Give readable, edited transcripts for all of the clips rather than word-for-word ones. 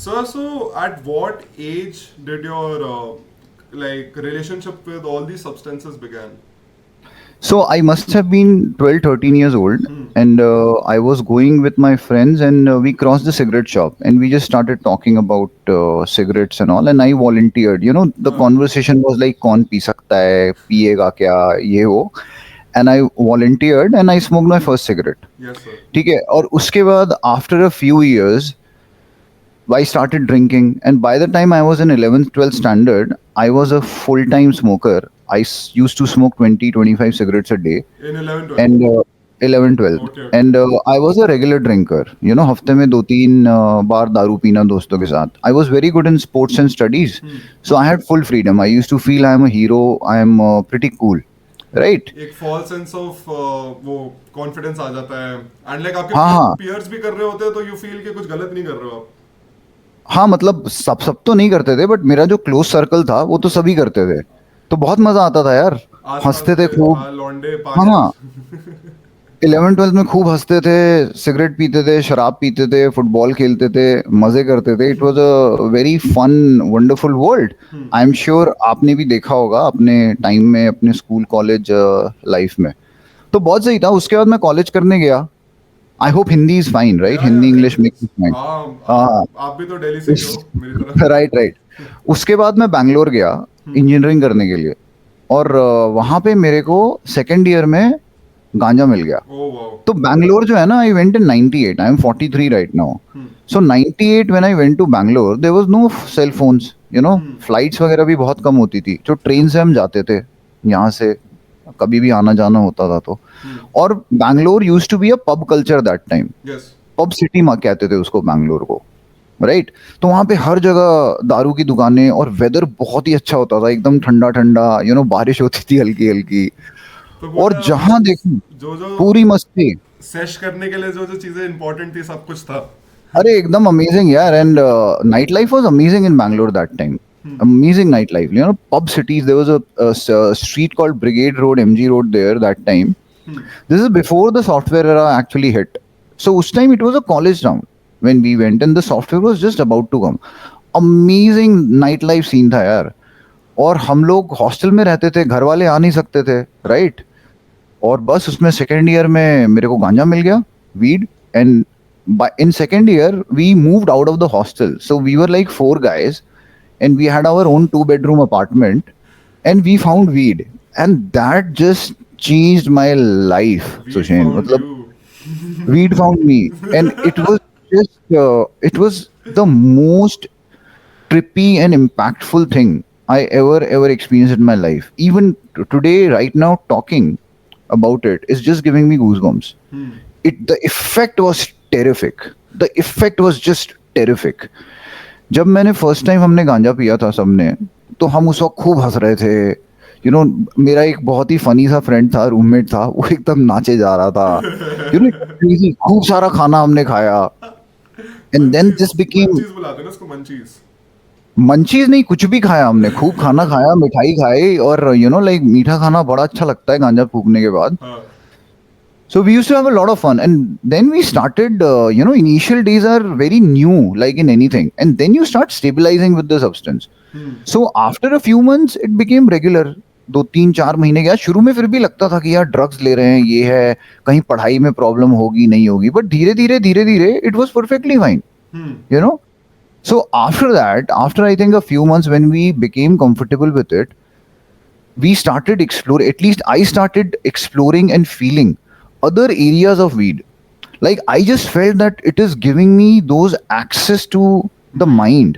So at what age did your like relationship with all these substances began? So I must have been 12, 13 years old, Hmm. and I was going with my friends, and we crossed the cigarette shop, and we just started talking about cigarettes and all. And I volunteered. You know, the Huh. conversation was like, "कौन P सकता है? पिएगा क्या? ये वो." And I volunteered, and I smoked my first cigarette. Yes, sir. ठीक है. और उसके बाद after a few years, I started drinking, and by the time I was in 11th, 12th standard, I was a full-time smoker. Used to smoke 20, 25 cigarettes a day, In 11, 12. and 11, 12, Okay, okay. and I was a regular drinker. You know, हफ्ते में 2-3 बार दारू पीना दोस्तों के साथ. I was very good in sports and studies, so I had full freedom. I used to feel I am a hero. I am pretty cool, right? एक false sense of वो confidence आ जाता है एंड लाइक आपके हाँ हाँ piers भी कर रहे होते हैं तो यू फील कि कुछ गलत नहीं कर रहे हो आप. हाँ, मतलब सब सब तो नहीं करते थे, बट मेरा जो क्लोज सर्कल था वो तो सभी करते थे, तो बहुत मजा आता था यार. आसपास हंसते थे के खूब. लौंडे हाँ पागल. हाँ, 11 12 में खूब हंसते थे, सिगरेट पीते थे, शराब पीते थे, फुटबॉल खेलते थे, मजे करते थे. It was a very fun wonderful world. I am sure आपने भी देखा होगा अपने टाइम में, अपने स्कूल कॉलेज लाइफ में. तो बहुत सही था. उसके बाद मैं कॉलेज करने गया. I hope Hindi is fine, right? या Hindi Hindi English mix is fine. हाँ. हाँ. आप भी तो दिल्ली से ही उस हो मेरी तरह. Right right. उसके बाद मैं बैंगलोर गया इंजीनियरिंग करने के लिए, और वहाँ पे मेरे को सेकेंड ईयर में गांजा मिल गया. Oh wow. तो बैंगलोर जो है ना, I went in 98. I am 43 right now. So 98 when I went to Bangalore, there was no cell phones. You know, flights वगैरह भी बहुत कम होती थी, जो ट्रेन से हम जाते थे यहाँ से, कभी भी आना जाना होता था तो. और Bangalore used to be a pub culture that time. Yes. Pub city माँ कहते थे उसको बैंगलोर को, राइट? तो वहाँ पे हर जगह दारू की दुकानें, और वेदर बहुत ही अच्छा होता था, एकदम ठंडा ठंडा. यू नो, बारिश होती थी हल्की हल्की, तो और पूरा जहां देखो जो जो पूरी मस्ती. सेश करने के लिए जो जो चीजें इंपॉर्टेंट थी सब कुछ था. अरे एकदम अमेजिंग यार. And night life was amazing in Bangalore that time. Amazing nightlife, you know, pub cities. There was a street called Brigade Road, MG Road there that time. This is before the software era actually hit. So उस time it was a college town when we went, and the software was just about to come. Amazing nightlife scene था यार. और हम लोग hostel में रहते थे, घर वाले आ नहीं सकते थे, राइट? और बस उसमें सेकेंड ईयर में मेरे को गांजा मिल गया, weed. And in second year we moved out of the hostel, so we were like four guys, and we had our own 2 bedroom apartment, and we found weed, and that just changed my life. Weed Sushain, found matlab, you. weed found me, and it was just it was the most trippy and impactful thing I ever experienced in my life. Even today, right now, talking about it is just giving me goosebumps. The effect was terrific. The effect was just terrific. जब मैंने first time हमने गांजा पिया था सबने, तो हम उस वक्त खूब हंस रहे थे. यू नो, मेरा एक बहुत ही फनी सा फ्रेंड था, रूममेट था, वो एकदम नाचे जा रहा था. यू नो, खूब सारा खाना हमने खाया. And then munchies. This became munchies बुलाते हैं ना उसको, मंचीज. मंचीज नहीं, कुछ भी खाया हमने, खूब खाना खाया, मिठाई खाई, और यू नो लाइक मीठा खाना बड़ा अच्छा लगता है गांजा फूकने के बाद. हाँ. So we used to have a lot of fun, and then we started. You know, initial days are very new, like in anything, and then you start stabilizing with the substance. So after a few months, it became regular. 2 3 4 महीने गया, शुरू में फिर भी लगता था कि यार ड्रग्स ले रहे हैं, ये है, कहीं पढ़ाई में प्रॉब्लम होगी नहीं होगी, बट धीरे धीरे it was perfectly fine. You know. So after that, after I think a few months, when we became comfortable with it, we started exploring. At least I started exploring and feeling other areas of weed. Like I just felt that it is giving me those access to the mind,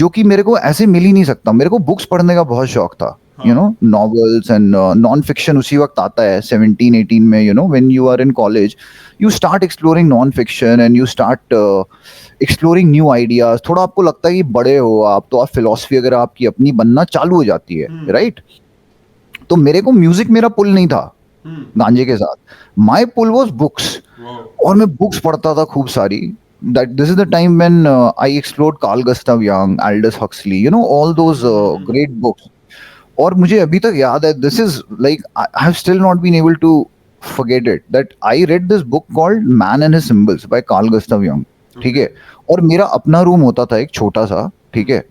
जो कि मेरे को ऐसे मिल ही नहीं सकता. मेरे को books पढ़ने का बहुत शौक था. You know, novels and non-fiction उसी वक्त आता है 17 18 में. You know, when you are in college, you start exploring non-fiction, and you start exploring new ideas. थोड़ा आपको लगता है कि बड़े हो आप, तो आप फिलोसफी अगर आपकी अपनी बनना चालू हो जाती है, राइट? तो मेरे को म्यूजिक, मेरा पुल नहीं था गांजे के साथ. माई पुल वॉज बुक्स, और मैं बुक्स पढ़ता था खूब सारी. That this is the time when I explored Carl Gustav Jung, Aldous Huxley, you know, all those great books. और मुझे अभी तक याद है, this is like I have still not been able to forget it, that I read this book called Man and His Symbols by Carl Gustav Jung. ठीक है, और मेरा अपना रूम होता था एक छोटा सा, ठीक है,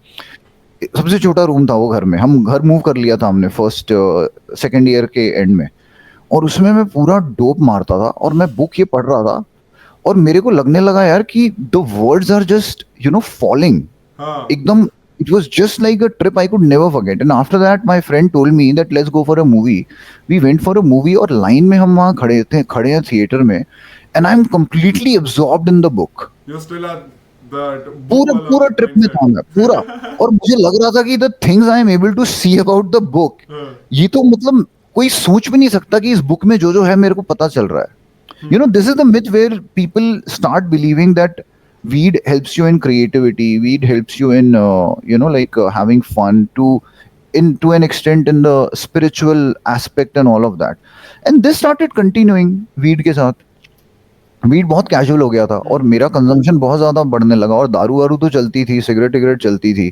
सबसे छोटा रूम था वो घर में, हम घर मूव कर लिया था हमने फर्स्ट सेकेंड ईयर के एंड में, और उसमें मैं पूरा डोप मारता था और मैं बुक ये पढ़ रहा था, और मेरे को लगने लगा यार कि the words are just falling हाँ एकदम, it was just like a trip I could never forget. And after that my friend told me that let's go for a movie. We went for a movie और line में हम वहाँ खड़े हैं theatre में, and I'm completely absorbed in the book. you still are that book पूरा वाला पूरा ट्रिप में mindset. था मैं पूरा, और मुझे लग रहा था कि the things I am able to see about the book, हाँ, ये तो मतलब कोई सोच भी नहीं सकता कि इस बुक में जो जो है मेरे को पता चल रहा है. This is the myth where people start believing that weed helps you in creativity, weed helps you in having fun to an extent in the spiritual aspect and all of that. And this started continuing weed के साथ. Weed बहुत casual हो गया था और मेरा consumption बहुत ज्यादा बढ़ने लगा, और दारू वारू तो चलती थी, सिगरेट विगरेट चलती थी.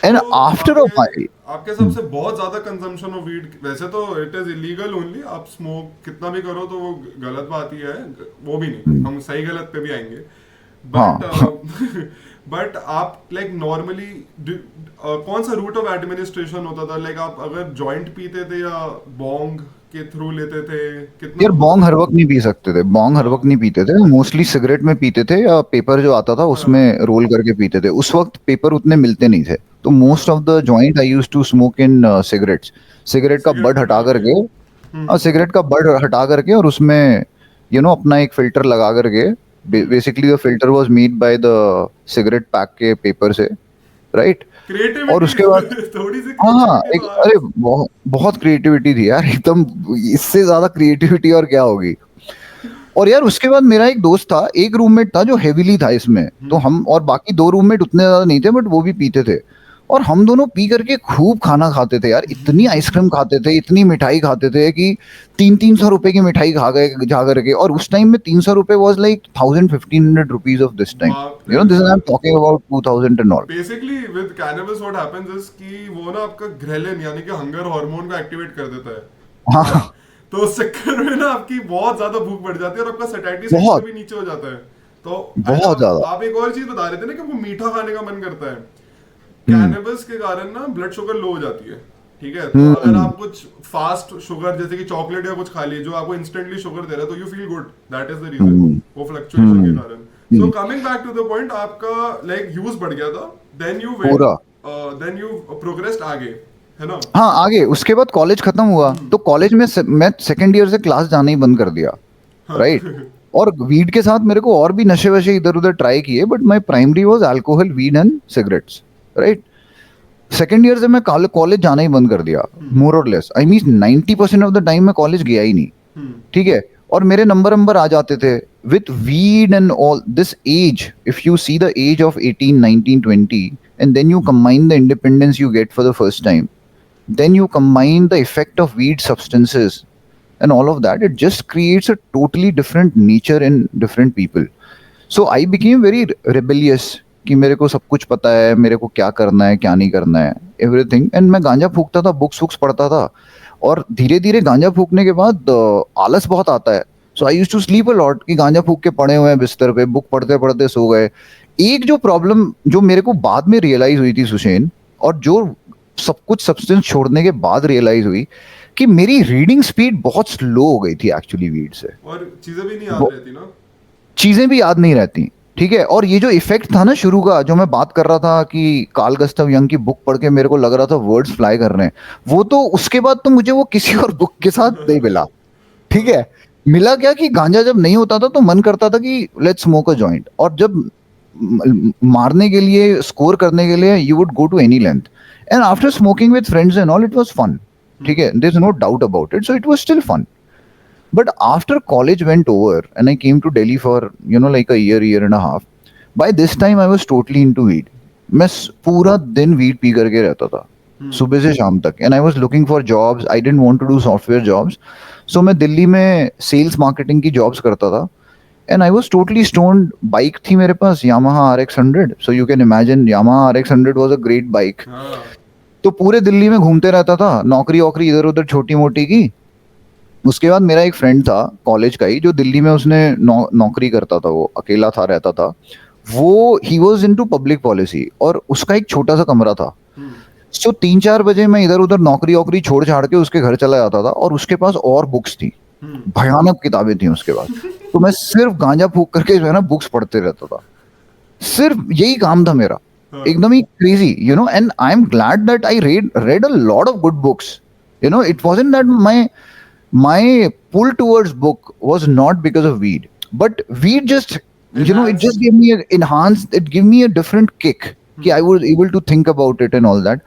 एंड तो आफ्टर अ व्हाइल, आपके सबसे बहुत ज्यादा कंजम्पशन ऑफ वीड, वैसे तो इट इज इलीगल ओनली, आप स्मोक कितना भी करो तो वो गलत बात ही है, वो भी नहीं, हम सही गलत पे भी आएंगे, बट बट आप लाइक नॉर्मली कौन सा रूट ऑफ एडमिनिस्ट्रेशन होता था, लाइक आप अगर जॉइंट पीते थे या बॉन्ग के थ्रू लेते थे, कितना यार बॉन्ग हर वक्त नहीं पी सकते थे, बॉन्ग हर वक्त नहीं पीते थे, मोस्टली सिगरेट में पीते थे या पेपर जो आता था उसमें रोल करके पीते थे. उस वक्त पेपर उतने मिलते नहीं थे, तो most of the joint I used to smoke in cigarettes. Cigarette का बड हटा करके, सिगरेट का बड हटा करके, और उसमें अपना एक फिल्टर लगा करके, basically the filter was made by the cigarette pack के पेपर से, राइट. क्रिएटिविटी और उसके बाद थोड़ी सी हाँ, creativity एक तो अरे बहुत बहुत क्रिएटिविटी थी यार एकदम, इससे ज्यादा क्रिएटिविटी और क्या होगी. और यार उसके बाद मेरा एक दोस्त था, एक रूममेट था जो हेवीली था इसमें, तो हम और बाकी दो रूममेट उतने ज्यादा नहीं थे, बट वो भी पीते थे, और हम दोनों पी करके खूब खाना खाते थे यार, इतनी आइसक्रीम खाते थे, इतनी मिठाई खाते थे कि 300-300 रुपए की मिठाई खा गए जा करके. और उस टाइम में 300 रुपए was like 1,000-1,500 rupees of this time, this I am talking about 2000 and all. Basically with cannabis what happens is कि वो ना आपका ग्रेलिन यानी कि हंगर हार्मोन को एक्टिवेट कर देता है. हाँ, तो उस चक्कर में ना आपकी बहुत ज्यादा भूख बढ़ जाती है और आपका सैटिस्फैक्शन बहुत भी नीचे हो जाता है. तो बहुत ज्यादा. आप एक और चीज बता रहे थे ना कि वो मीठा खाने का मन करता है, कैनबिस के कारण ना ब्लड शुगर लो हो जाती है, ठीक है. तो अगर आप कुछ फास्ट शुगर जैसे कि चॉकलेट या कुछ खा ली जो आपको इंस्टेंटली शुगर दे रहा है, तो you feel good, that is the reason, वो फ्लक्चुएशन के कारण. So coming back to the point, आपका लाइक यूज बढ़ गया था, देन यू प्रोग्रेस्ड आगे, है ना. हाँ, आगे उसके बाद कॉलेज खत्म हुआ, तो कॉलेज में मैं सेकेंड ईयर से क्लास जाना ही बंद कर दिया, राइट. और वीड के साथ मेरे को और भी नशे वशे इधर उधर ट्राई किए, but my primary was alcohol, weed and cigarettes, right. Second year से मैं कॉलेज जाना ही बंद कर दिया, मोर और less. I mean 90% of the time मैं कॉलेज गया ही नहीं, ठीक है. और मेरे नंबर आ जाते थे with weed and all this age. If you see the age of 18, 19, 20 and then you combine the independence you get for the first time, then you combine the effect of weed substances and all of that, it just creates a totally different nature in different people. So I became very rebellious कि मेरे को सब कुछ पता है, मेरे को क्या करना है क्या नहीं करना है, एवरीथिंग. एंड मैं गांजा फूकता था, बुक्स वुक्स पढ़ता था, और धीरे धीरे गांजा फूकने के बाद आलस बहुत आता है. So I used to sleep a lot, कि गांजा फूक के पड़े हुए हैं बिस्तर पे, बुक पढ़ते पढ़ते सो गए. एक जो प्रॉब्लम जो मेरे को बाद में रियलाइज हुई थी सुशेन, और जो सब कुछ सब्सटेंस छोड़ने के बाद रियलाइज हुई, कि मेरी रीडिंग स्पीड बहुत स्लो हो गई थी एक्चुअली वीड से. और चीजें भी नहीं याद रहती ना, चीजें भी याद नहीं रहती, ठीक है. और ये जो इफेक्ट था ना शुरू का, जो मैं बात कर रहा था कि कार्ल गुस्ताव यंग की बुक पढ़ के मेरे को लग रहा था वर्ड्स फ्लाई कर रहे हैं, वो तो उसके बाद तो मुझे वो किसी और बुक के साथ नहीं मिला, ठीक है. मिला क्या कि गांजा जब नहीं होता था तो मन करता था कि लेट्स स्मोक अ जॉइंट, और जब मारने के लिए, स्कोर करने के लिए, you would go to any length. And after smoking with friends and all, it was fun, ठीक है, there is no doubt about it. So it was still fun. But after college went over and I came to Delhi for like a year and a half, by this time I was totally into weed. मैं पूरा दिन weed P करके रहता था, सुबह से शाम तक. And I was looking for jobs. I didn't want to do software jobs. So मैं दिल्ली में sales marketing की jobs करता था. And I was totally stoned. Bike थी मेरे पास, Yamaha RX 100. So you can imagine Yamaha RX 100 was a great bike. तो पूरे दिल्ली में घूमते रहता था, नौकरी वोकरी इधर उधर छोटी मोटी की. उसके बाद मेरा एक फ्रेंड था कॉलेज का ही, जो दिल्ली में उसने नौकरी करता था, वो अकेला था, रहता था वो, he was into public policy, और उसका एक छोटा सा कमरा था। सो 3-4 बजे मैं इधर उधर नौकरी वोकरी छोड़ छाड़ के उसके घर चला जाता था, और उसके पास और बुक्स थी, भयानक किताबें थी उसके पास। तो मैं सिर्फ गांजा फूक करके जो है ना बुक्स पढ़ते रहता था, सिर्फ यही काम था मेरा, एकदम ही crazy, you know. And I am glad that I read a lot of good books, you know. It wasn't that my pull towards book was not because of weed, but weed just, you know, it just gave me it gave me a different kick कि I was able to think about it and all that.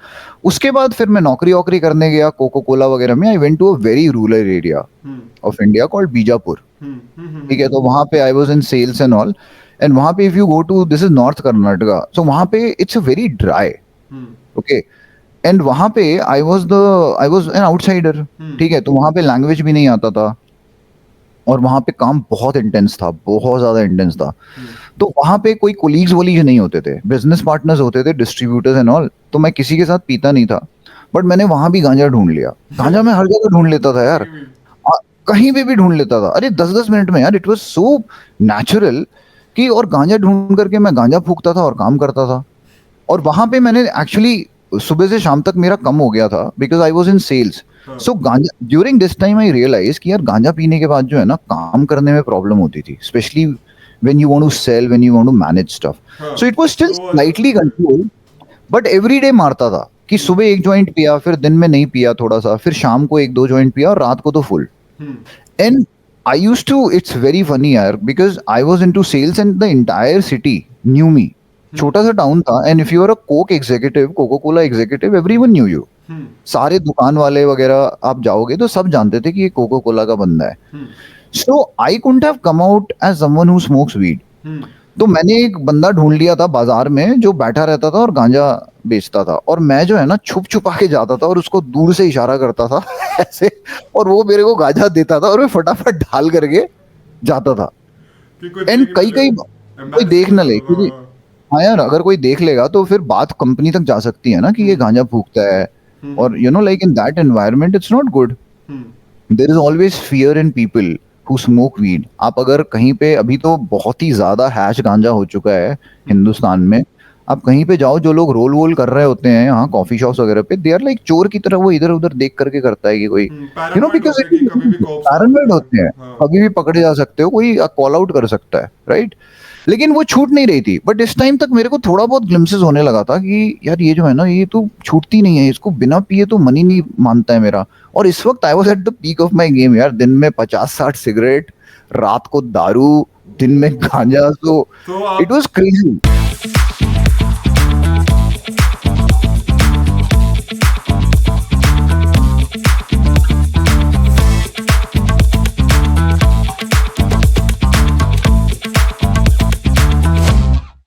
उसके बाद फिर मैं नौकरी वोकरी करने गया cocoa Cola वगैरह में। I went to a very rural area of India called Bijapur, ठीक है। तो वहाँ पे I was in sales and all, and वहाँ पे if you go to, this is North Karnataka, so वहाँ पे it's a very dry, okay, and वहां पे आई वॉज एन आउटसाइडर, ठीक है। तो वहां पे लैंग्वेज भी नहीं आता था, और वहां पे काम बहुत इंटेंस था, बहुत ज्यादा इंटेंस था। तो वहां पे कोई कोलीग्स वोलीग्स नहीं होते थे, बिजनेस पार्टनर्स होते थे, डिस्ट्रीब्यूटर्स एंड ऑल। तो मैं किसी के साथ पीता नहीं था, बट मैंने वहां भी गांजा ढूंढ लिया। गांजा मैं हर जगह ढूंढ लेता था यार, कहीं पे भी ढूंढ लेता था, अरे 10-10 मिनट में यार। इट वाज सो नेचुरल कि, और गांजा ढूंढ करके मैं गांजा फूकता था और काम करता था। और वहां पे मैंने एक्चुअली सुबह से शाम तक मेरा कम हो गया था, because I was in sales. So गांजा, during this time I realise कि यार गांजा पीने के बाद जो है ना काम करने में प्रॉब्लम होती थी, especially when you want to sell, when you want to manage stuff. So it was still slightly controlled, but every day मारता था कि सुबह एक जॉइंट पिया, फिर दिन में नहीं पिया थोड़ा सा, फिर शाम को 1-2 जॉइंट पिया, और रात को तो full. And I used to, it's very funny यार, because I was into sales and the entire city knew me. छोटा सा टाउन था, and if you are a coke executive, coca cola executive, everyone knew you. सारे दुकान वाले वगैरह आप जाओगे तो सब जानते थे कि ये कोको कोला का बंदा है। So I couldn't have come out as someone who smokes weed. तो मैंने एक बंदा ढूंढ लिया था बाजार में जो बैठा रहता था और गांजा बेचता था, और मैं जो है ना छुप छुपा के जाता था और उसको दूर से इशारा करता था ऐसे, और वो मेरे को गांजा देता था और मैं फटाफट ढाल करके जाता था। एंड कई कोई देख ना ले, क्योंकि हाँ यार, अगर कोई देख लेगा तो फिर बात कंपनी तक जा सकती है ना कि ये गांजा फूकता है, और you know, like in that environment it's not good. There is always fear in people who smoke weed. आप अगर कहीं पे, अभी तो बहुत ही ज्यादा हैश गांजा हो चुका है हिंदुस्तान में, आप कहीं पे जाओ, जो लोग रोल वोल कर रहे होते हैं यहाँ कॉफी शॉप्स वगैरह पे, दे आर लाइक चोर की तरह, वो इधर उधर देख करके करता है कि कोई, यू नो, बिकॉज पैरानॉइड होते हैं, कभी भी पकड़े जा सकते हो, कोई कॉल आउट कर सकता है, राइट। लेकिन वो छूट नहीं रही थी, बट इस टाइम तक मेरे को थोड़ा बहुत ग्लिम्सेस होने लगा था कि यार ये जो है ना, ये तो छूटती नहीं है, इसको बिना पिए तो मन ही नहीं मानता है मेरा। और इस वक्त I was at the peak of my game यार, दिन में 50-60 सिगरेट, रात को दारू, दिन में गांजा, तो इट वाज क्रेजी।